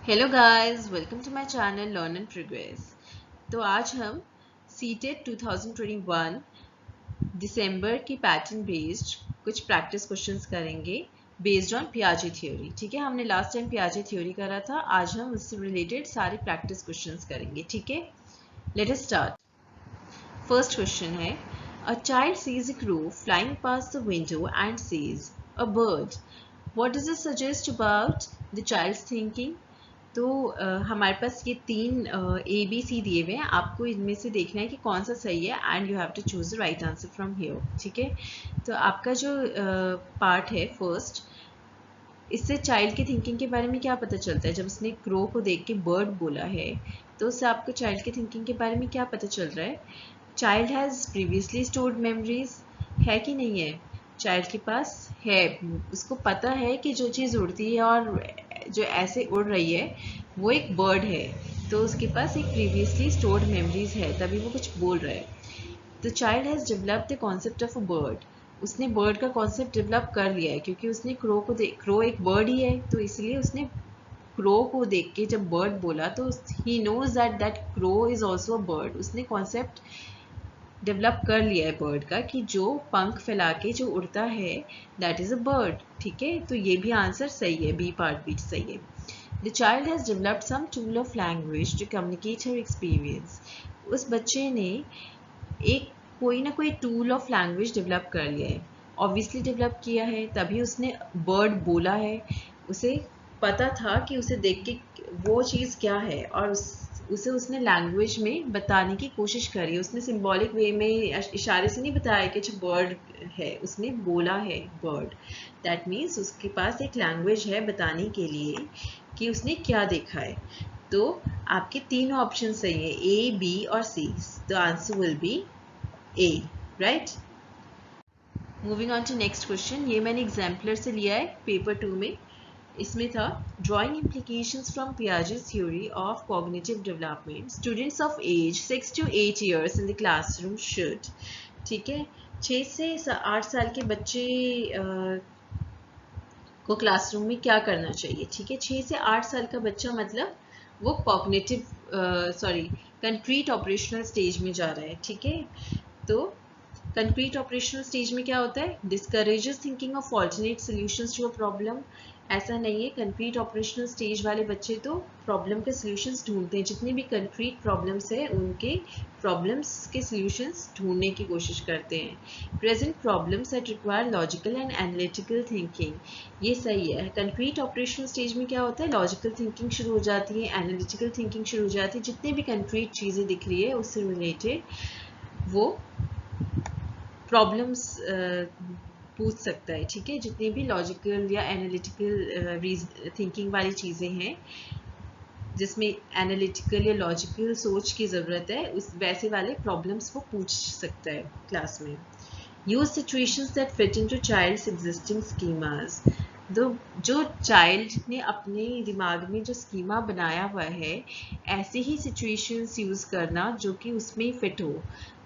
Hello guys, welcome to my channel learn and progress. तो आज हम सीटेट 2021 दिसंबर की पैटर्न बेस्ड कुछ प्रैक्टिस क्वेश्चंस करेंगे बेस्ड ऑन पियाजे थ्योरी। ठीक है, हमने लास्ट टाइम पियाजे थ्योरी करा था, आज हम उससे रिलेटेड सारे प्रैक्टिस क्वेश्चंस करेंगे। ठीक है, let us start. First question है, a child sees a crow flying past the window and says a bird. What does it suggest about the child's thinking? तो हमारे पास ये तीन ए बी सी दिए हुए हैं, आपको इनमें से देखना है कि कौन सा सही है and you have to choose the right answer from here. ठीक है, तो आपका जो पार्ट है फर्स्ट, इससे चाइल्ड की थिंकिंग के बारे में क्या पता चलता है? जब उसने क्रो को देख के बर्ड बोला है तो उससे आपको चाइल्ड की थिंकिंग के बारे में क्या पता चल रहा है? Child has previously stored memories, है कि नहीं है? चाइल्ड के पास है, उसको पता है कि जो चीज़ उड़ती है और जो ऐसे उड़ रही है वो एक बर्ड है, तो उसके पास एक प्रीवियसली स्टोर्ड मेमोरीज है, तभी वो कुछ बोल रहा है। The child has developed the concept of a bird. उसने बर्ड का कॉन्सेप्ट डेवलप कर लिया है क्योंकि उसने क्रो एक बर्ड ही है, तो इसलिए उसने क्रो को देख के जब बर्ड बोला तो he knows that that crow is also a bird. उसने कॉन्सेप्ट डेवलप कर लिया है बर्ड का कि जो पंख फैला के जो उड़ता है दैट इज अ बर्ड। ठीक है, तो ये भी आंसर सही है, बी पार्ट भी सही है। The child has developed some tool of language to communicate her experience. उस बच्चे ने एक कोई ना कोई टूल ऑफ लैंग्वेज डेवलप कर लिया है, ऑब्वियसली डेवलप किया है तभी उसने बर्ड बोला है। उसे पता था कि उसे देख के वो चीज़ क्या है और उसे उसने लैंग्वेज में बताने की कोशिश करी। उसने सिंबॉलिक वे में इशारे से नहीं बताया कि जो बर्ड है, उसने बोला है बर्ड। दैट मीन्स उसके पास एक लैंग्वेज है बताने के लिए कि उसने क्या देखा है। तो आपके तीनों ऑप्शन सही है, ए बी और C. The answer will be A, right. Moving on to next question, ये मैंने एग्जाम्पलर से लिया है पेपर 2 में। इसमें था drawing implications from Piaget's theory of cognitive development. Students of age 6 to 8 years in the classroom should, ठीक है, 6 से 8 साल के बच्चे को क्लासरूम में क्या करना चाहिए? ठीक है, 6 से 8 साल का बच्चा मतलब वो कॉग्निटिव कंक्रीट ऑपरेशनल स्टेज में जा रहा है। ठीक है, तो कंक्रीट ऑपरेशनल स्टेज में क्या होता है? Discourages thinking of alternate solutions to a problem. ऐसा नहीं है, कंक्रीट ऑपरेशनल स्टेज वाले बच्चे तो प्रॉब्लम के सॉल्यूशंस ढूंढते हैं, जितने भी कंक्रीट प्रॉब्लम्स है उनके प्रॉब्लम्स के सॉल्यूशंस ढूंढने की कोशिश करते हैं। Present problems that require logical and analytical thinking, ये सही है। कंक्रीट ऑपरेशनल स्टेज में क्या होता है? लॉजिकल थिंकिंग शुरू हो जाती है, एनालिटिकल थिंकिंग शुरू हो जाती है, जितनी भी कंक्रीट चीज़ें दिख रही है उससे रिलेटेड वो प्रॉब्लम्स पूछ सकता है। ठीक है, जितनी भी लॉजिकल या एनालिटिकल थिंकिंग वाली चीज़ें हैं जिसमें एनालिटिकल या लॉजिकल सोच की ज़रूरत है, उस वैसे वाले प्रॉब्लम्स वो पूछ सकता है क्लास में। Use situations that fit into child's existing schemas. जो चाइल्ड ने अपने दिमाग में जो स्कीमा बनाया हुआ है, ऐसे ही सिचुएशंस यूज़ करना जो कि उसमें फिट हो।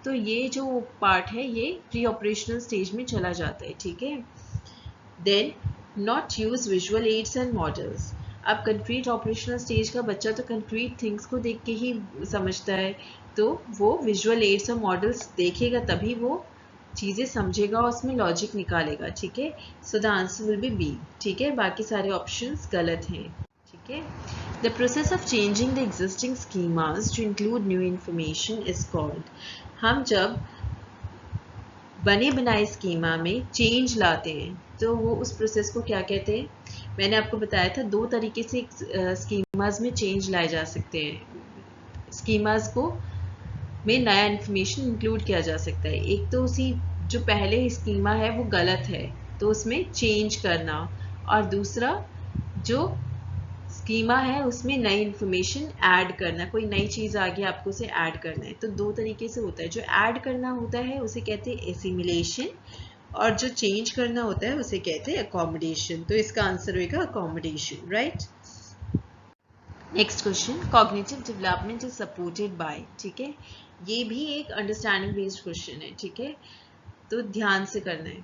तो ये जो पार्ट है ये प्री ऑपरेशनल स्टेज में चला जाता है। ठीक है, then not use visual aids and models. अब कंक्रीट ऑपरेशनल स्टेज का बच्चा तो कंक्रीट थिंग्स को देख के ही समझता है, तो वो विजुअल एड्स और मॉडल्स देखेगा तभी वो चीज़ें समझेगा और उसमें लॉजिक निकालेगा। ठीक है, so the answer will be B. ठीक है, बाकी सारे ऑप्शंस गलत हैं। ठीक है, the process of changing the existing schemas to include new information is called. हम जब बने बनाए स्कीमा में चेंज लाते हैं तो वो उस प्रोसेस को क्या कहते हैं? मैंने आपको बताया था दो तरीके से स्कीमास में चेंज लाए जा सकते हैं। स्कीमास को में नया इन्फॉर्मेशन इंक्लूड किया जा सकता है। एक तो उसी जो पहले स्कीमा है वो गलत है तो उसमें चेंज करना, और दूसरा जो स्कीमा है उसमें नई इन्फॉर्मेशन ऐड करना, कोई नई चीज़ आगे आपको उसे ऐड करना है। तो दो तरीके से होता है, जो ऐड करना होता है उसे कहते हैं एसिमिलेशन, और जो चेंज करना होता है उसे कहते हैं अकोमोडेशन। तो इसका आंसर होगा accommodation, right. Next question, cognitive development is supported by. ठीक है, ये भी एक अंडरस्टैंडिंग बेस्ड क्वेश्चन है। ठीक है, तो ध्यान से करना है।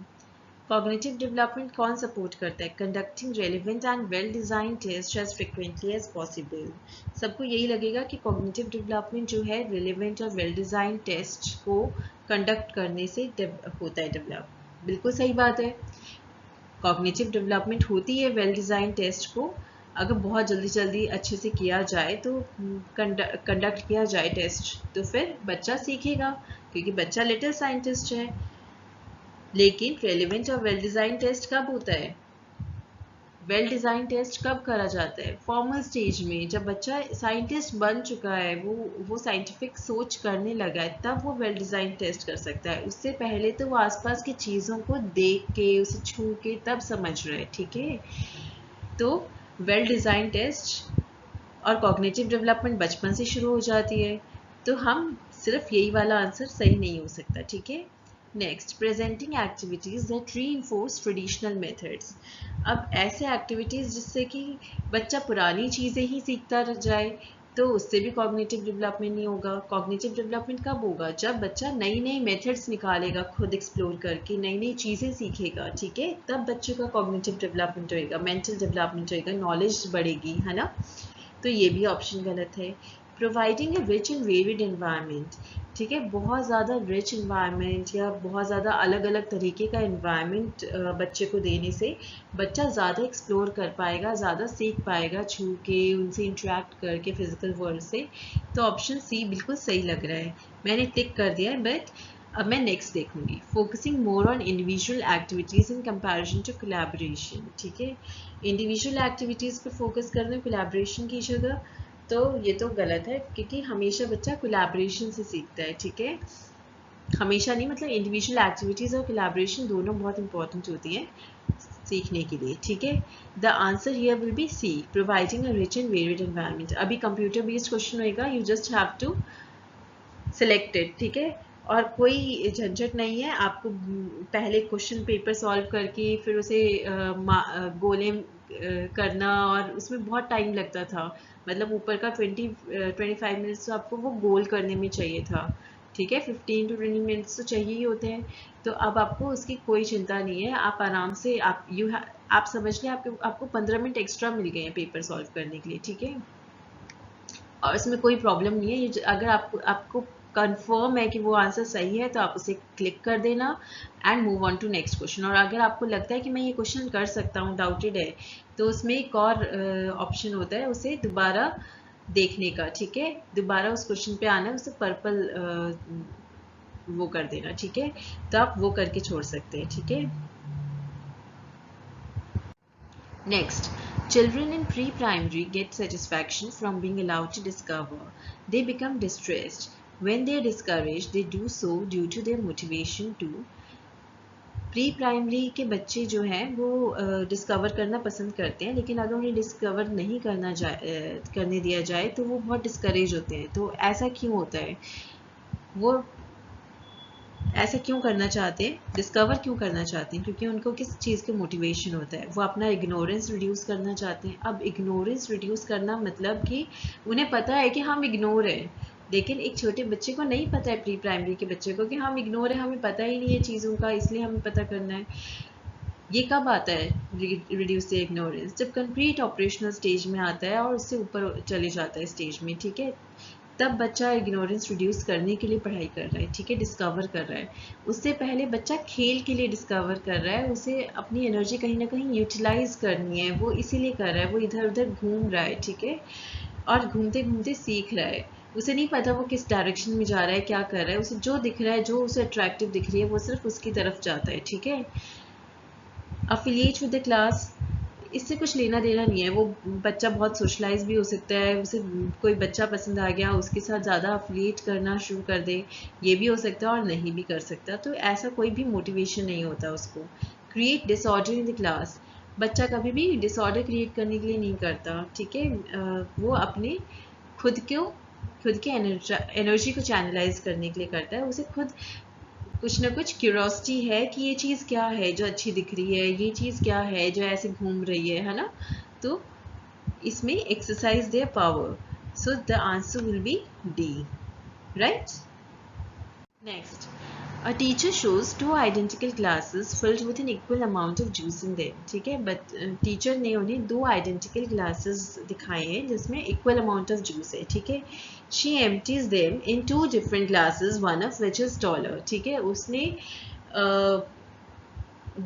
कॉग्निटिव डेवलपमेंट कौन सपोर्ट करता है? Conducting relevant and well design test as frequently as possible. सबको यही लगेगा कि कॉग्निटिव डेवलपमेंट जो है रिलेवेंट और वेल डिजाइन टेस्ट को कंडक्ट करने से होता है डेवलप। बिल्कुल सही बात है। कॉग्निटिव डेवलपमेंट होती है वेल डिजाइन टेस्ट को अगर बहुत जल्दी जल्दी अच्छे से किया जाए, तो कंडक्ट किया जाए टेस्ट, तो फिर बच्चा सीखेगा, क्योंकि बच्चा लिटिल साइंटिस्ट है। लेकिन रेलिवेंट और वेल डिजाइन टेस्ट कब होता है? वेल डिजाइन टेस्ट कब करा जाता है? फॉर्मल स्टेज में, जब बच्चा साइंटिस्ट बन चुका है, वो साइंटिफिक सोच करने लगा है, तब वो वेल डिजाइन टेस्ट कर सकता है। उससे पहले तो वो आसपास की चीज़ों को देख के, उसे छू के तब समझ रहा है। ठीक है, तो वेल डिजाइन टेस्ट और कॉग्निटिव डेवलपमेंट बचपन से शुरू हो जाती है, तो हम सिर्फ यही वाला आंसर सही नहीं हो सकता। ठीक है, next, presenting activities that reinforce traditional methods. अब ऐसे एक्टिविटीज जिससे कि बच्चा पुरानी चीज़ें ही सीखता रह जाए, तो उससे भी कॉग्निटिव डेवलपमेंट नहीं होगा। कॉग्निटिव डेवलपमेंट कब होगा? जब बच्चा नई नई मेथड्स निकालेगा, खुद एक्सप्लोर करके नई नई चीज़ें सीखेगा। ठीक है, तब बच्चे का कॉग्निटिव डेवलपमेंट होएगा, मेंटल डेवलपमेंट होएगा, नॉलेज बढ़ेगी, है ना। तो ये भी ऑप्शन गलत है। Providing A rich and varied environment. ठीक है, बहुत ज़्यादा रिच एनवायरनमेंट या बहुत ज़्यादा अलग अलग तरीके का एनवायरनमेंट बच्चे को देने से बच्चा ज़्यादा एक्सप्लोर कर पाएगा, ज़्यादा सीख पाएगा, छू के, उनसे इंटरेक्ट करके फिजिकल वर्ल्ड से। तो ऑप्शन सी बिल्कुल सही लग रहा है, मैंने टिक कर दिया है। बट अब मैं नेक्स्ट देखूंगी, focusing more on individual activities in comparison to collaboration. ठीक है, इंडिविजुअल एक्टिविटीज़ पर फोकस करना कोलैबोरेशन की जगह, तो ये तो गलत है, क्योंकि हमेशा बच्चा कोलैबोरेशन से सीखता है। ठीक है, हमेशा नहीं, मतलब इंडिविजुअल एक्टिविटीज़ और कोलैबोरेशन दोनों बहुत इंपॉर्टेंट होती है सीखने के लिए। ठीक है, the answer here will be C, providing a rich and varied environment. अभी कंप्यूटर बेस्ड क्वेश्चन होएगा, you just have to select it. ठीक है, और कोई झंझट नहीं है आपको पहले क्वेश्चन पेपर सॉल्व करके फिर उसे गोले करना, और उसमें बहुत टाइम लगता था। मतलब ऊपर का 25 मिनट्स तो आपको वो गोल करने में चाहिए था। ठीक है, 15 to 20 मिनट्स तो चाहिए ही होते हैं। तो अब आपको उसकी कोई चिंता नहीं है, आप आराम से आप समझ लें, आपको 15 मिनट एक्स्ट्रा मिल गए हैं पेपर सॉल्व करने के लिए। ठीक है, और इसमें कोई प्रॉब्लम नहीं है। ये अगर आपको कंफर्म है कि वो आंसर सही है, तो आप उसे क्लिक कर देना and move on to next question. और अगर आपको लगता है कि मैं ये क्वेश्चन कर सकता हूँ, डाउटेड है, तो उसमें एक और ऑप्शन होता है, उसे दोबारा देखने का। ठीक है, दोबारा उस क्वेश्चन पे आना, उसे पर्पल वो कर देना। ठीक है, तो आप वो करके छोड़ सकते हैं। ठीक है, next, children in pre-primary get satisfaction from being allowed to discover. They become distressed when they are discouraged. They do so due to their motivation to. Pre primary के बच्चे जो हैं वो डिस्कवर करना पसंद करते हैं, लेकिन अगर उन्हें डिस्कवर नहीं करने दिया जाए तो वो बहुत डिस्करेज होते हैं। तो ऐसा क्यों होता है? वो ऐसा क्यों करना चाहते हैं, डिस्कवर क्यों करना चाहते हैं? क्योंकि उनको किस चीज़ के मोटिवेशन होता है, वो अपना इग्नोरेंस रिड्यूस करना चाहते हैं। अब इग्नोरेंस रिड्यूस करना मतलब कि उन्हें पता है कि हम इग्नोर हैं, लेकिन एक छोटे बच्चे को नहीं पता है, प्री प्राइमरी के बच्चे को, कि हम इग्नोर है, हमें पता ही नहीं है चीज़ों का, इसलिए हमें पता करना है। ये कब आता है रिड्यूस द इग्नोरेंस? जब कंप्लीट ऑपरेशनल स्टेज में आता है और उससे ऊपर चले जाता है स्टेज में। ठीक है, तब बच्चा इग्नोरेंस रिड्यूस करने के लिए पढ़ाई कर रहा है। ठीक है, डिस्कवर कर रहा है। उससे पहले बच्चा खेल के लिए डिस्कवर कर रहा है, उसे अपनी एनर्जी कहीं ना कहीं यूटिलाइज करनी है, वो इसीलिए कर रहा है, वो इधर उधर घूम रहा है। ठीक है, और घूमते घूमते सीख रहा है। उसे नहीं पता वो किस डायरेक्शन में जा रहा है, क्या कर रहा है, उसे जो दिख रहा है, जो उसे अट्रैक्टिव दिख रही है, वो सिर्फ उसकी तरफ जाता है। ठीक है, अफिलिएट विद द क्लास, इससे कुछ लेना देना नहीं है। वो बच्चा बहुत सोशलाइज भी हो सकता है, उसे कोई बच्चा पसंद आ गया, उसके साथ ज़्यादा अफिलिएट करना शुरू कर दे, ये भी हो सकता है और नहीं भी कर सकता। तो ऐसा कोई भी मोटिवेशन नहीं होता उसको। Create disorder in the class, बच्चा कभी भी डिसऑर्डर क्रिएट करने के लिए नहीं करता। ठीक है, वो अपने खुद की एनर्जी को चैनलाइज करने के लिए करता है। उसे खुद कुछ ना कुछ क्यूरोसिटी है कि ये चीज़ क्या है जो अच्छी दिख रही है, ये चीज़ क्या है जो ऐसे घूम रही है ना। तो इसमें exercise their power, so the answer will B D, right. Next, A teacher shows two identical glasses filled with an equal amount of juice in them. ठीक है, बट टीचर ने उन्हें दो आइडेंटिकल ग्लासेस दिखाए हैं जिसमें इक्वल अमाउंट ऑफ जूस है. ठीक है, she empties them in two different glasses, one of which is taller. ठीक है, उसने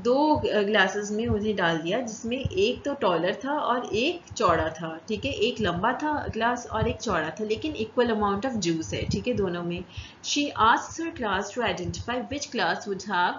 दो ग्लासेस में उन्हें डाल दिया जिसमें एक तो टॉलर था और एक चौड़ा था. ठीक है, एक लंबा था ग्लास और एक चौड़ा था, लेकिन इक्वल अमाउंट ऑफ जूस है. ठीक है, दोनों में. She asks her class to identify which glass would have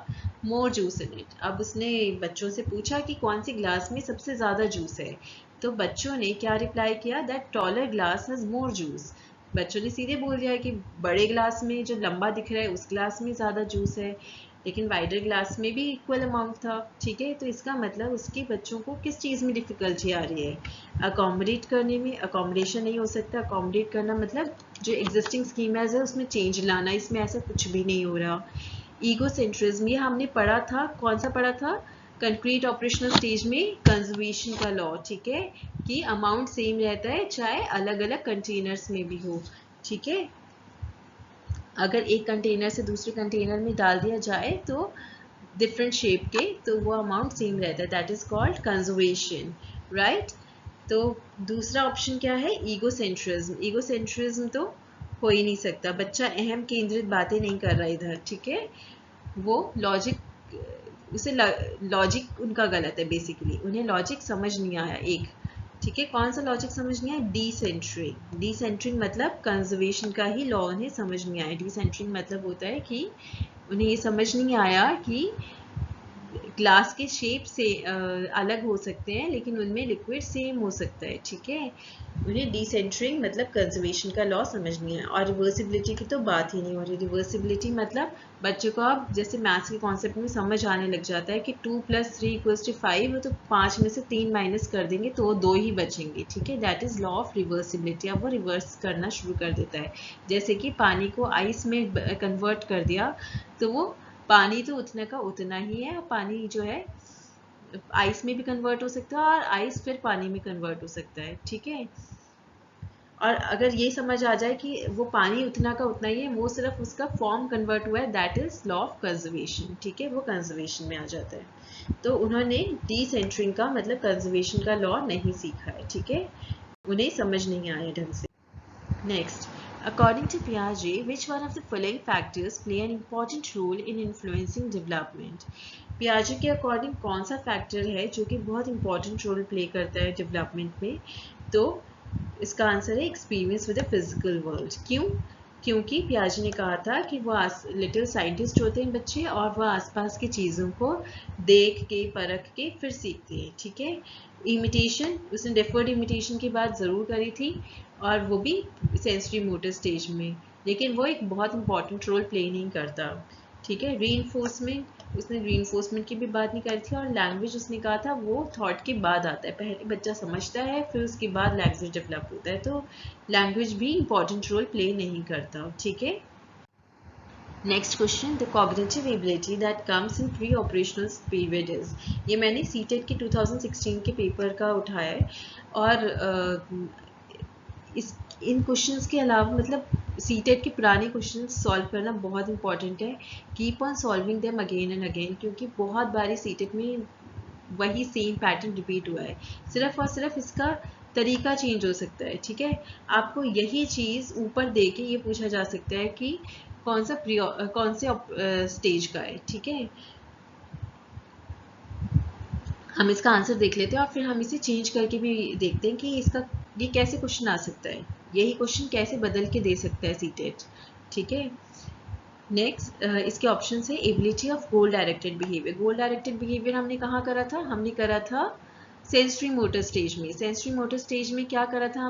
more juice in it. अब उसने बच्चों से पूछा कि कौन सी ग्लास में सबसे ज़्यादा जूस है. तो बच्चों ने क्या रिप्लाई किया? That taller glass has more juice. बच्चों ने सीधे बोल दिया कि बड़े ग्लास में जो लंबा दिख रहा है उस ग्लास में ज़्यादा जूस है, लेकिन वाइडर ग्लास में भी इक्वल अमाउंट था. ठीक है, तो इसका मतलब उसके बच्चों को किस चीज़ में डिफ़िकल्टी आ रही है? अकोमोडेट करने में. अकोमोडेशन नहीं हो सकता. अकोमोडेट करना मतलब जो एग्जिस्टिंग स्कीमाज है उसमें चेंज लाना. इसमें ऐसा कुछ भी नहीं हो रहा. ईगोसेंट्रिज्म, ये हमने पढ़ा था. कौन सा पढ़ा था? कंक्रीट ऑपरेशनल स्टेज में कंजर्वेशन का लॉ. ठीक है, कि अमाउंट सेम रहता है चाहे अलग अलग कंटेनर्स में भी हो. ठीक है, अगर एक कंटेनर से दूसरे कंटेनर में डाल दिया जाए तो डिफरेंट शेप के, तो वो अमाउंट सेम रहता है. That is called conservation. Right. तो दूसरा ऑप्शन क्या है? ईगोसेंट्रिज्म. ईगोसेंट्रिज्म तो हो ही नहीं सकता. बच्चा अहम केंद्रित बातें नहीं कर रहा इधर. ठीक है, वो लॉजिक उनका गलत है. बेसिकली उन्हें लॉजिक समझ नहीं आया. एक, ठीक है, कौन सा लॉजिक समझ नहीं आया? डीसेंटरिंग. डीसेंटरिंग मतलब कंजर्वेशन का ही लॉ उन्हें समझ नहीं आया. डीसेंटरिंग मतलब होता है कि उन्हें ये समझ नहीं आया कि ग्लास के शेप से अलग हो सकते हैं लेकिन उनमें लिक्विड सेम हो सकता है. ठीक है, उन्हें डीसेंटरिंग मतलब कंजर्वेशन का लॉ समझ नहीं आया. और रिवर्सिबिलिटी की तो बात ही नहीं हो रही. रिवर्सिबिलिटी मतलब बच्चों को अब जैसे मैथ्स के कॉन्सेप्ट में समझ आने लग जाता है कि 2 + 3 = 5, तो 5 में से 3 माइनस कर देंगे तो वो 2 ही बचेंगे. ठीक है, that is law of reversibility. अब वो रिवर्स करना शुरू कर देता है. जैसे कि पानी को आइस में कन्वर्ट कर दिया तो वो पानी तो उतना का उतना ही है. पानी जो है आइस में भी कन्वर्ट हो सकता है और आइस फिर पानी में कन्वर्ट हो सकता है. ठीक है, और अगर ये समझ आ जाए कि वो पानी उतना का उतना ही है, वो सिर्फ उसका फॉर्म कन्वर्ट हुआ है, that is law of conservation. ठीक है, वो कंजर्वेशन में आ जाता है. तो उन्होंने डीसेंटरिंग का मतलब कंजर्वेशन का लॉ नहीं सीखा है. ठीक है, उन्हें समझ नहीं आया ढंग से. Next, according to Piaget, which one of the following factors play an important role in influencing development? Piaget के अकॉर्डिंग कौन सा फैक्टर है जो कि बहुत इंपॉर्टेंट रोल प्ले करता है डेवलपमेंट में? तो इसका आंसर है experience with the physical world. क्यों? क्योंकि पियाजे ने कहा था कि वो लिटिल साइंटिस्ट होते हैं बच्चे और वह आसपास की चीज़ों को देख के परख के फिर सीखते हैं. ठीक है, इमिटेशन उसने डेफर्ड इमिटेशन की बात ज़रूर करी थी और वो भी सेंसरी मोटर स्टेज में, लेकिन वो एक बहुत इंपॉर्टेंट रोल प्ले नहीं करता. ठीक है, रीइंफोर्समेंट उसने रीइंफोर्समेंट की भी बात नहीं करी थी. और लैंग्वेज उसने कहा था वो थॉट के बाद आता है. पहले बच्चा समझता है फिर उसके बाद लैंग्वेज डेवलप होता है. तो लैंग्वेज भी इंपॉर्टेंट रोल प्ले नहीं करता. ठीक है, next question, the cognitive ability that comes in pre operational period is. ये मैंने सीटेट के 2016 के पेपर का उठाया है. और इन क्वेश्चंस के अलावा मतलब सीटेट के पुराने क्वेश्चंस सॉल्व करना बहुत इंपॉर्टेंट है. Keep on solving them again and again, क्योंकि बहुत बारी सीटेट में वही सेम पैटर्न रिपीट हुआ है. सिर्फ और सिर्फ इसका तरीका चेंज हो सकता है. ठीक है, आपको यही चीज़ ऊपर दे के ये पूछा जा सकता है कि कौन से स्टेज का है. ठीक है, हम इसका आंसर देख लेते हैं और फिर हम इसे चेंज करके भी देखते हैं कि ये कैसे क्वेश्चन आ सकता है. यही क्वेश्चन कैसे बदल के दे सकता है सीटेट. ठीक है, नेक्स्ट इसके ऑप्शन है ability of goal directed behaviour. Goal directed behaviour हमने कहाँ करा था? हमने करा था सेंसरी मोटर स्टेज में. सेंसरी मोटर स्टेज में क्या करा था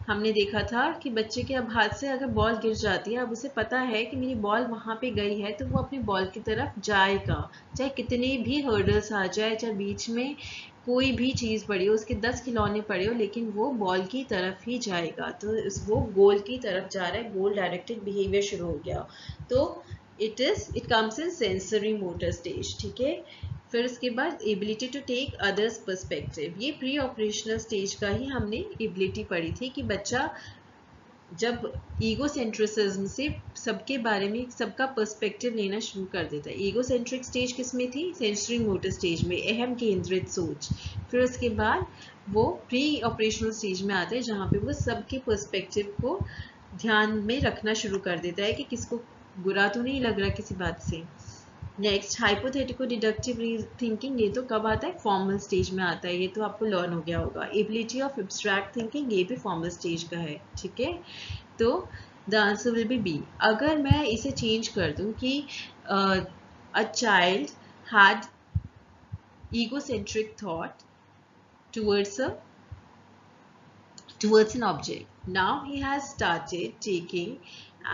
हमने देखा था कि बच्चे के अब हाथ से अगर बॉल गिर जाती है, अब उसे पता है कि मेरी बॉल वहाँ पे गई है तो वो अपनी बॉल की तरफ जाएगा, चाहे कितने भी हर्डल्स आ जाए, चाहे बीच में कोई भी चीज़ पड़ी हो, उसके 10 खिलौने पड़े हो, लेकिन वो बॉल की तरफ ही जाएगा. तो वो गोल की तरफ जा रहा है. गोल डायरेक्टेड बिहेवियर शुरू हो गया. तो it comes in sensory motor stage. ठीक है, फिर उसके बाद ability to take others perspective. ये प्री ऑपरेशनल स्टेज का ही हमने एबिलिटी पढ़ी थी कि बच्चा जब ईगोसेंट्रिसिज्म से सबके बारे में सबका पर्सपेक्टिव लेना शुरू कर देता है। ईगोसेंट्रिक स्टेज किस में थी? सेंसरी मोटर स्टेज में, अहम केंद्रित सोच। फिर उसके बाद वो प्री ऑपरेशनल स्टेज में आता है जहाँ पे वो सबके पर्सपेक्टिव को ध्यान में रखना शुरू कर देता है कि किसको बुरा तो नहीं लग रहा किसी बात से। नेक्स्ट हाइपोथेटिको डिडक्टिव थिंकिंग, ये तो कब आता है? फॉर्मल स्टेज में आता है। ये तो आपको लर्न हो गया होगा। एबिलिटी ऑफ एब्स्ट्रैक्ट थिंकिंग, ये भी फॉर्मल स्टेज का है, ठीक है। तो the answer will be B. अगर मैं इसे चेंज कर दूं कि a child had egocentric thought towards an object. Now he has started taking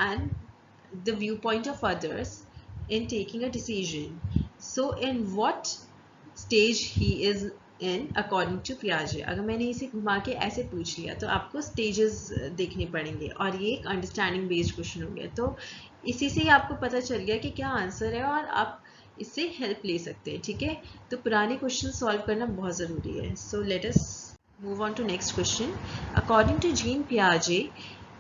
and the viewpoint of others in taking a decision. So in what stage he is in according to Piaget? अगर मैंने इसे घुमा के ऐसे पूछ लिया तो आपको stages देखने पड़ेंगे और ये एक अंडरस्टैंडिंग बेस्ड क्वेश्चन हो गया। तो इसी से ही आपको पता चल गया कि क्या आंसर है और आप इससे हेल्प ले सकते हैं, ठीक है। तो पुराने क्वेश्चन सॉल्व करना बहुत ज़रूरी है। So let us move on to next question. According to Jean पियाजे,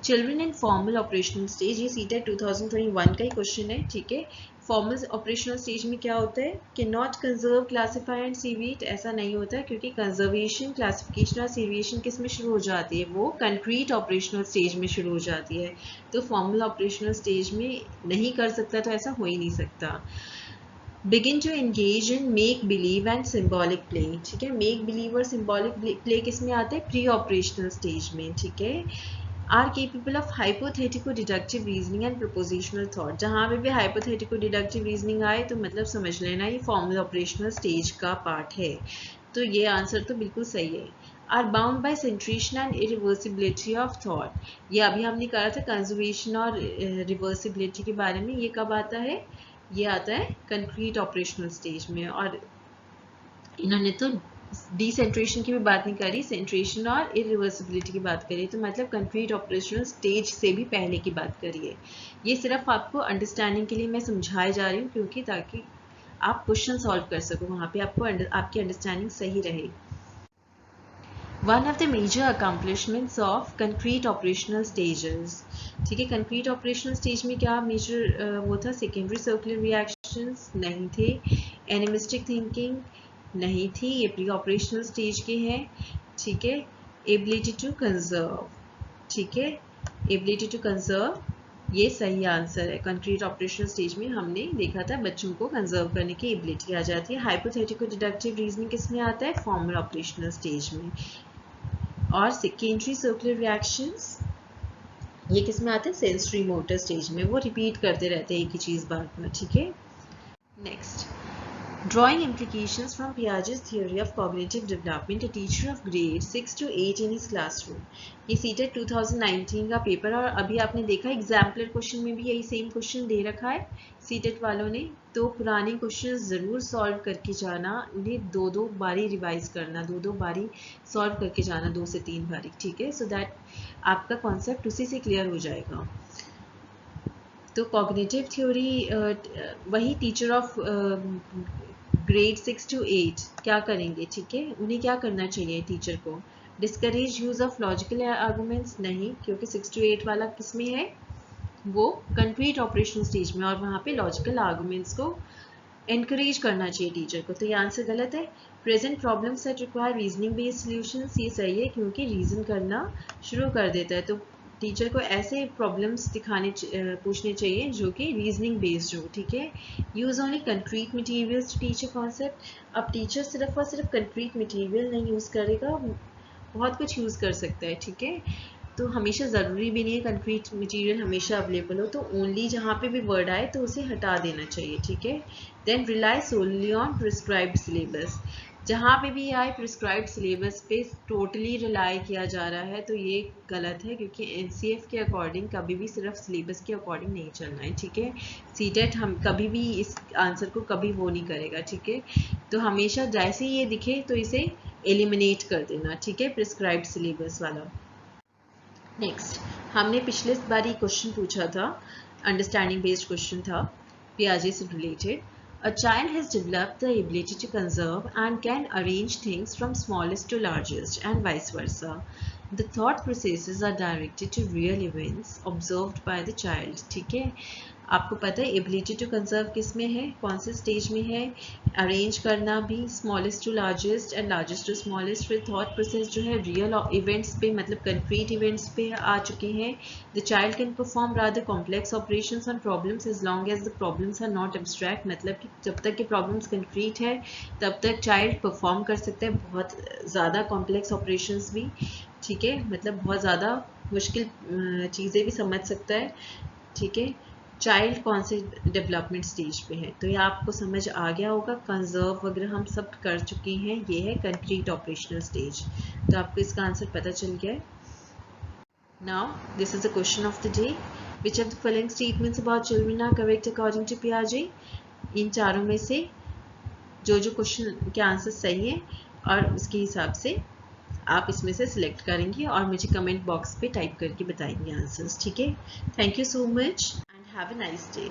children in formal operational stage, ये सीटेट 2021 का ही क्वेश्चन है, ठीक है। फॉर्मल ऑपरेशनल स्टेज में क्या होता है कि नॉट कंजर्व, क्लासीफाई एंड सीविएट, ऐसा नहीं होता है क्योंकि कंजर्वेशन, क्लासिफिकेशन और सीविएशन किस में शुरू हो जाती है? वो कंक्रीट ऑपरेशनल स्टेज में शुरू हो जाती है। तो फॉर्मल ऑपरेशनल स्टेज में नहीं कर सकता, तो ऐसा हो ही नहीं सकता। Begin to engage in make believe and symbolic play, ठीक है। make believe और symbolic play किस में आते हैं? प्री ऑपरेशनल स्टेज में, ठीक है। are capable of hypothetical deductive reasoning and propositional thought, जहाँ पे भी hypothetical deductive reasoning आए तो मतलब समझ लेना ये formal operational stage का पार्ट है। तो ये आंसर तो बिल्कुल सही है। are bound by centration and irreversibility of thought, ये अभी हमने कहा था कंजर्वेशन और रिवर्सिबिलिटी के बारे में, ये कब आता है? ये आता है कंक्रीट ऑपरेशनल स्टेज में। और इन्होंने तो डिसेंट्रेशन की भी बात नहीं करी, सेंट्रेशन और इरिवर्सिबिलिटी की बात करी, तो मतलब कंक्रीट ऑपरेशनल स्टेज से भी पहले की बात करी है। ये सिर्फ आपको अंडरस्टैंडिंग के लिए मैं समझाए जा रही हूँ, क्योंकि ताकि आप क्वेश्चन सॉल्व कर सको, वहाँ पे आपको आपकी अंडरस्टैंडिंग सही रहे। One of the major accomplishments of concrete operational stages, ठीक है। concrete operational stage में क्या मेजर वो था? secondary circular reactions नहीं थे, animistic thinking नहीं थी, ये प्री ऑपरेशनल स्टेज के हैं, ठीक है। ability to conserve, ठीक है, ability to conserve ये सही आंसर है। कंक्रीट ऑपरेशनल स्टेज में हमने देखा था बच्चों को कंजर्व करने की एबिलिटी आ जाती है। हाइपोथेटिकल डिडक्टिव रीजनिंग किस में आता है? फॉर्मल ऑपरेशनल स्टेज में। और सेकेंडरी सर्कुलर रिएक्शंस ये किस में आते हैं? सेंसरी मोटर स्टेज में। वो रिपीट करते रहते हैं एक ही चीज बार बार, ठीक है। Next, drawing implications from Piaget's theory of cognitive development, a teacher of grade 6 to 8 in his classroom, ये सीटेट 2019 का पेपर। और अभी आपने देखा एग्जाम्पलर क्वेश्चन में भी यही सेम क्वेश्चन दे रखा है सीटेट वालों ने। तो पुराने क्वेश्चन जरूर सॉल्व करके जाना, उन्हें दो बारी रिवाइज करना, दो बारी सॉल्व करके जाना, 2 से 3 बारी, ठीक है। सो दैट आपका कॉन्सेप्ट उसी से क्लियर हो जाएगा। तो कॉग्निटिव थ्योरी वही टीचर ऑफ ग्रेड 6 to 8 क्या करेंगे, ठीक है। उन्हें क्या करना चाहिए टीचर को? Discourage use of logical arguments नहीं, क्योंकि 6 to 8 वाला किस में है? वो कंक्रीट ऑपरेशनल स्टेज में, और वहाँ पे लॉजिकल आर्गुमेंट्स को एनकरेज करना चाहिए टीचर को। तो ये आंसर गलत है। Present problems that require reasoning based solutions, ये सही है क्योंकि रीजन करना शुरू कर देता है। तो टीचर को ऐसे प्रॉब्लम्स पूछने चाहिए जो कि रीजनिंग बेस्ड हो, ठीक है। Use only concrete materials to teach a concept, अब टीचर सिर्फ और सिर्फ कंक्रीट मटेरियल नहीं यूज करेगा, बहुत कुछ यूज कर सकता है, ठीक है। तो हमेशा ज़रूरी भी नहीं है कंक्रीट मटेरियल हमेशा अवेलेबल हो, तो ओनली जहाँ पे भी वर्ड आए तो उसे हटा देना चाहिए, ठीक है। Then rely solely on prescribed syllabus, जहाँ पे भी आए प्रिस्क्राइब्ड सिलेबस पे टोटली रिलाई किया जा रहा है तो ये गलत है, क्योंकि एनसीएफ के अकॉर्डिंग कभी भी सिर्फ सिलेबस के अकॉर्डिंग नहीं चलना है, ठीक है। सीटेट हम कभी भी इस आंसर को कभी वो नहीं करेगा, ठीक है। तो हमेशा जैसे ही ये दिखे तो इसे एलिमिनेट कर देना, ठीक है, प्रिस्क्राइब्ड सिलेबस वाला। नेक्स्ट, हमने पिछले बार ही क्वेश्चन पूछा था, अंडरस्टैंडिंग बेस्ड क्वेश्चन था, पियाजे से related. A child has developed the ability to conserve and can arrange things from smallest to largest and vice versa. The thought processes are directed to real events observed by the child. ठीक है, आपको पता है ability to conserve किस में है, कौन से स्टेज में है, अरेंज करना भी smallest to largest and largest to smallest. फिर थॉट प्रोसेस जो है रियल इवेंट्स पे मतलब कंक्रीट इवेंट्स पे आ चुके हैं। The child can perform rather complex operations on problems as long as the problems are not abstract, मतलब कि जब तक कि प्रॉब्लम्स कंक्रीट है तब तक चाइल्ड परफॉर्म कर सकता है बहुत ज़्यादा कॉम्प्लेक्स ऑपरेशंस भी। ठीक है, मतलब बहुत ज़्यादा मुश्किल चीज़ें भी समझ सकता है। ठीक है, चाइल्ड कौन से डेवलपमेंट स्टेज पे है, तो ये आपको समझ आ गया होगा। कंजर्व वगैरह हम सब कर चुके हैं, ये है कंक्रीट ऑपरेशनल स्टेज, तो आपको इसका आंसर पता चल गया है। Now this is the question of the day, which of the following statements about children are correct according to पियाजे। इन चारों में से जो जो क्वेश्चन के आंसर सही है और उसके हिसाब से आप इसमें से सिलेक्ट करेंगे और मुझे कमेंट बॉक्स पे टाइप करके बताएंगे आंसर्स। ठीक है, thank you so much and have a nice day.